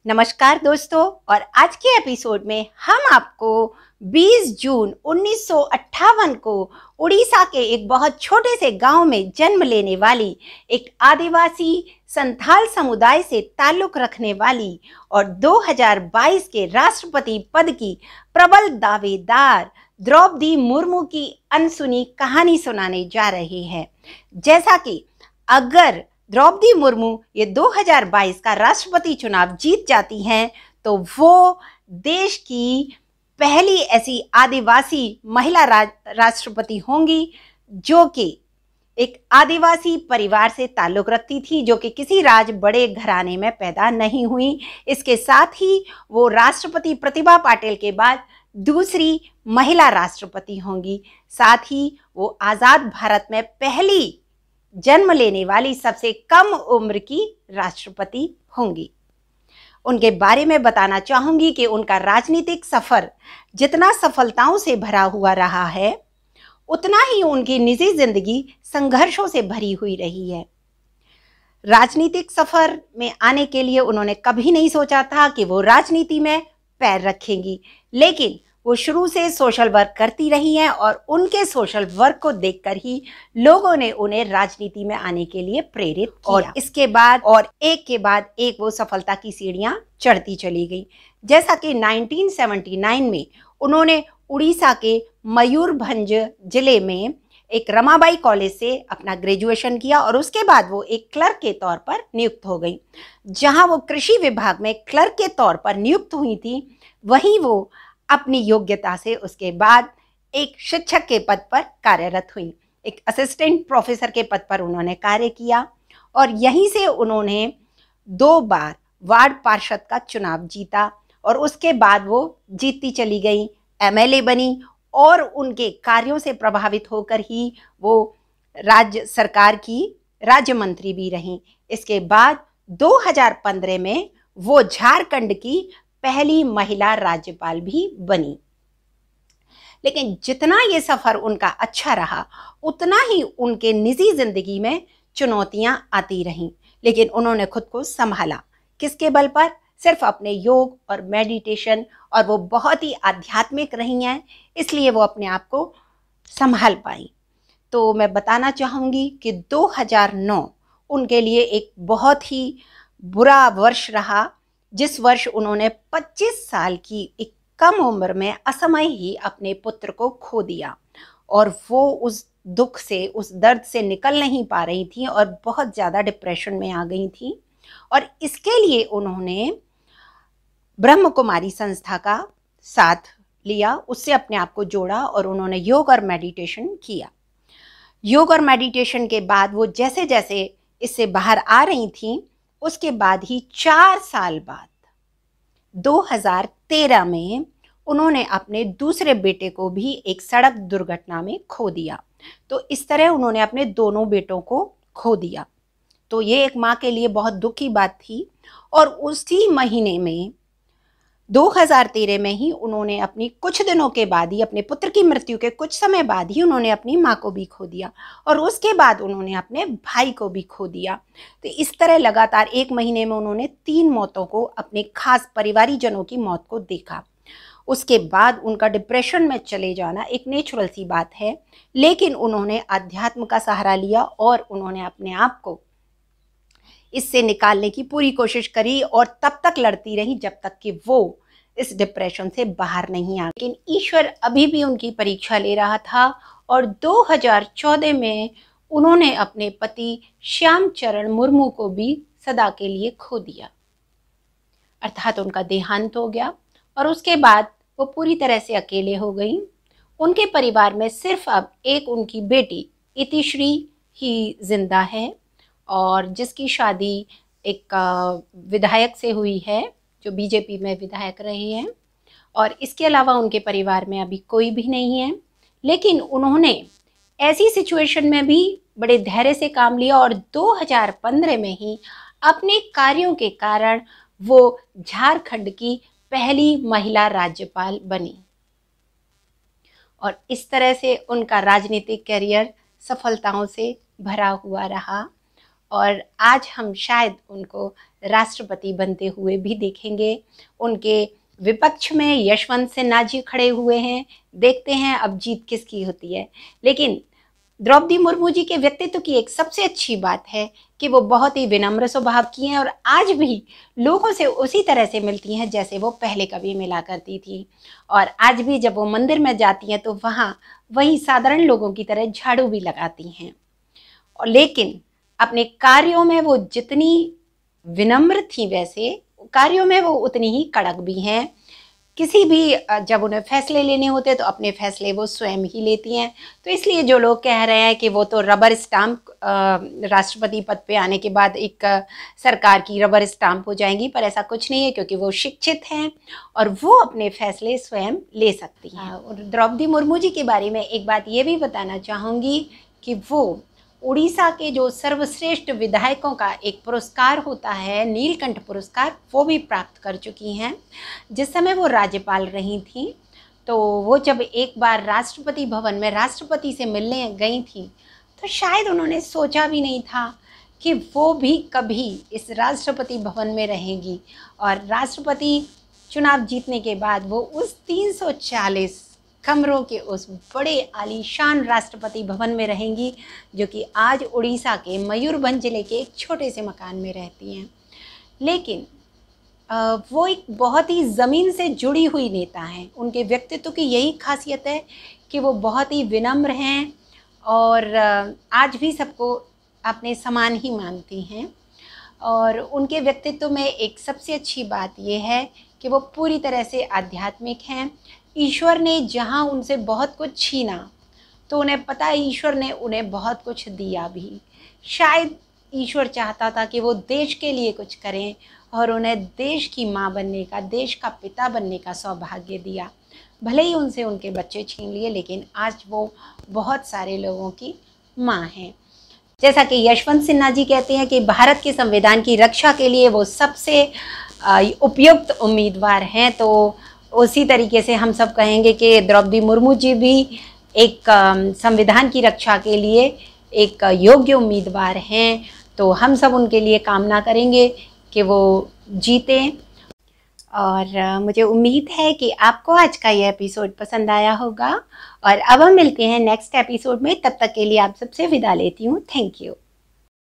नमस्कार दोस्तों। और आज के एपिसोड में हम आपको 20 जून 1958 को उड़ीसा के एक बहुत छोटे से गांव में जन्म लेने वाली एक आदिवासी संथाल समुदाय से ताल्लुक रखने वाली और 2022 के राष्ट्रपति पद की प्रबल दावेदार द्रौपदी मुर्मू की अनसुनी कहानी सुनाने जा रहे हैं। जैसा कि अगर द्रौपदी मुर्मू ये 2022 का राष्ट्रपति चुनाव जीत जाती हैं तो वो देश की पहली ऐसी आदिवासी महिला राष्ट्रपति होंगी जो कि एक आदिवासी परिवार से ताल्लुक रखती थी, जो कि किसी बड़े घराने में पैदा नहीं हुई। इसके साथ ही वो राष्ट्रपति प्रतिभा पाटिल के बाद दूसरी महिला राष्ट्रपति होंगी। साथ ही वो आज़ाद भारत में पहली जन्म लेने वाली सबसे कम उम्र की राष्ट्रपति होंगी। उनके बारे में बताना चाहूंगी कि उनका राजनीतिक सफर जितना सफलताओं से भरा हुआ रहा है, उतना ही उनकी निजी जिंदगी संघर्षों से भरी हुई रही है। राजनीतिक सफर में आने के लिए उन्होंने कभी नहीं सोचा था कि वो राजनीति में पैर रखेंगी, लेकिन वो शुरू से सोशल वर्क करती रही हैं और उनके सोशल वर्क को देखकर ही लोगों ने उन्हें राजनीति में आने के लिए प्रेरित किया। और इसके बाद और एक के बाद एक वो सफलता की सीढ़ियां चढ़ती चली गई। जैसा कि 1979 में उन्होंने उड़ीसा के मयूरभंज जिले में एक रमाबाई कॉलेज से अपना ग्रेजुएशन किया और उसके बाद वो एक क्लर्क के तौर पर नियुक्त हो गई। जहां वो कृषि विभाग में क्लर्क के तौर पर नियुक्त हुई थी, वहीं वो अपनी योग्यता से उसके बाद एक शिक्षक के पद पर कार्यरत हुई। एक असिस्टेंट प्रोफेसर के पद पर उन्होंने कार्य किया और यहीं से उन्होंने 2 बार वार्ड पार्षद का चुनाव जीता और उसके बाद वो जीतती चली गई, एमएलए बनी और उनके कार्यों से प्रभावित होकर ही वो राज्य सरकार की राज्य मंत्री भी रहीं। इसके बाद 2015 में वो झारखंड की पहली महिला राज्यपाल भी बनी। लेकिन जितना ये सफर उनका अच्छा रहा, उतना ही उनके निजी जिंदगी में चुनौतियां आती रहीं, लेकिन उन्होंने खुद को संभाला। किसके बल पर? सिर्फ अपने योग और मेडिटेशन, और वो बहुत ही आध्यात्मिक रही हैं, इसलिए वो अपने आप को संभाल पाई। तो मैं बताना चाहूँगी कि 2009 उनके लिए एक बहुत ही बुरा वर्ष रहा, जिस वर्ष उन्होंने 25 साल की एक कम उम्र में असमय ही अपने पुत्र को खो दिया और वो उस दुख से, उस दर्द से निकल नहीं पा रही थी और बहुत ज़्यादा डिप्रेशन में आ गई थी। और इसके लिए उन्होंने ब्रह्म कुमारी संस्था का साथ लिया, उससे अपने आप को जोड़ा और उन्होंने योग और मेडिटेशन किया। योग और मेडिटेशन के बाद वो जैसे जैसे इससे बाहर आ रही थी, उसके बाद ही 4 साल बाद 2013 में उन्होंने अपने दूसरे बेटे को भी एक सड़क दुर्घटना में खो दिया। तो इस तरह उन्होंने अपने दोनों बेटों को खो दिया। तो ये एक माँ के लिए बहुत दुख की बात थी। और उसी महीने में 2013 में ही उन्होंने अपनी कुछ दिनों के बाद ही, अपने पुत्र की मृत्यु के कुछ समय बाद ही उन्होंने अपनी माँ को भी खो दिया और उसके बाद उन्होंने अपने भाई को भी खो दिया। तो इस तरह लगातार एक महीने में उन्होंने 3 मौतों को, अपने खास परिवारीजनों की मौत को देखा। उसके बाद उनका डिप्रेशन में चले जाना एक नेचुरल सी बात है, लेकिन उन्होंने अध्यात्म का सहारा लिया और उन्होंने अपने आप को इससे निकालने की पूरी कोशिश करी और तब तक लड़ती रही जब तक कि वो इस डिप्रेशन से बाहर नहीं आ। लेकिन ईश्वर अभी भी उनकी परीक्षा ले रहा था और 2014 में उन्होंने अपने पति श्यामचरण मुर्मू को भी सदा के लिए खो दिया, अर्थात उनका देहांत हो गया। और उसके बाद वो पूरी तरह से अकेले हो गई। उनके परिवार में सिर्फ अब एक उनकी बेटी इतिश्री ही जिंदा है और जिसकी शादी एक विधायक से हुई है, जो बीजेपी में विधायक रहे हैं। और इसके अलावा उनके परिवार में अभी कोई भी नहीं है। लेकिन उन्होंने ऐसी सिचुएशन में भी बड़े धैर्य से काम लिया और 2015 में ही अपने कार्यों के कारण वो झारखंड की पहली महिला राज्यपाल बनी। और इस तरह से उनका राजनीतिक करियर सफलताओं से भरा हुआ रहा और आज हम शायद उनको राष्ट्रपति बनते हुए भी देखेंगे। उनके विपक्ष में यशवंत सिन्हा जी खड़े हुए हैं। देखते हैं अब जीत किसकी होती है। लेकिन द्रौपदी मुर्मू जी के व्यक्तित्व की एक सबसे अच्छी बात है कि वो बहुत ही विनम्र स्वभाव की हैं और आज भी लोगों से उसी तरह से मिलती हैं जैसे वो पहले कभी मिला करती थी। और आज भी जब वो मंदिर में जाती हैं तो वहाँ वही साधारण लोगों की तरह झाड़ू भी लगाती हैं। और लेकिन अपने कार्यों में वो जितनी विनम्र थी वैसे कार्यों में वो उतनी ही कड़क भी हैं। किसी भी जब उन्हें फैसले लेने होते हैं तो अपने फैसले वो स्वयं ही लेती हैं। तो इसलिए जो लोग कह रहे हैं कि वो तो रबर स्टाम्प राष्ट्रपति पद पे आने के बाद एक सरकार की रबर स्टाम्प हो जाएंगी, पर ऐसा कुछ नहीं है क्योंकि वो शिक्षित हैं और वो अपने फैसले स्वयं ले सकती हैं। और द्रौपदी मुर्मू जी के बारे में एक बात ये भी बताना चाहूँगी कि वो उड़ीसा के जो सर्वश्रेष्ठ विधायकों का एक पुरस्कार होता है, नीलकंठ पुरस्कार, वो भी प्राप्त कर चुकी हैं। जिस समय वो राज्यपाल रही थी तो वो जब एक बार राष्ट्रपति भवन में राष्ट्रपति से मिलने गई थी तो शायद उन्होंने सोचा भी नहीं था कि वो भी कभी इस राष्ट्रपति भवन में रहेंगी। और राष्ट्रपति चुनाव जीतने के बाद वो उस 340 कमरों के उस बड़े आलीशान राष्ट्रपति भवन में रहेंगी जो कि आज उड़ीसा के मयूरभंज जिले के एक छोटे से मकान में रहती हैं। लेकिन वो एक बहुत ही ज़मीन से जुड़ी हुई नेता हैं। उनके व्यक्तित्व की यही खासियत है कि वो बहुत ही विनम्र हैं और आज भी सबको अपने समान ही मानती हैं। और उनके व्यक्तित्व में एक सबसे अच्छी बात ये है कि वो पूरी तरह से आध्यात्मिक हैं। ईश्वर ने जहाँ उनसे बहुत कुछ छीना तो उन्हें पता है ईश्वर ने उन्हें बहुत कुछ दिया भी। शायद ईश्वर चाहता था कि वो देश के लिए कुछ करें और उन्हें देश की माँ बनने का, देश का पिता बनने का सौभाग्य दिया। भले ही उनसे उनके बच्चे छीन लिए लेकिन आज वो बहुत सारे लोगों की माँ हैं। जैसा कि यशवंत सिन्हा जी कहते हैं कि भारत के संविधान की रक्षा के लिए वो सबसे उपयुक्त उम्मीदवार हैं, तो उसी तरीके से हम सब कहेंगे कि द्रौपदी मुर्मू जी भी एक संविधान की रक्षा के लिए एक योग्य उम्मीदवार हैं। तो हम सब उनके लिए कामना करेंगे कि वो जीतें। और मुझे उम्मीद है कि आपको आज का ये एपिसोड पसंद आया होगा और अब हम मिलते हैं नेक्स्ट एपिसोड में। तब तक के लिए आप सबसे विदा लेती हूँ। Thank you.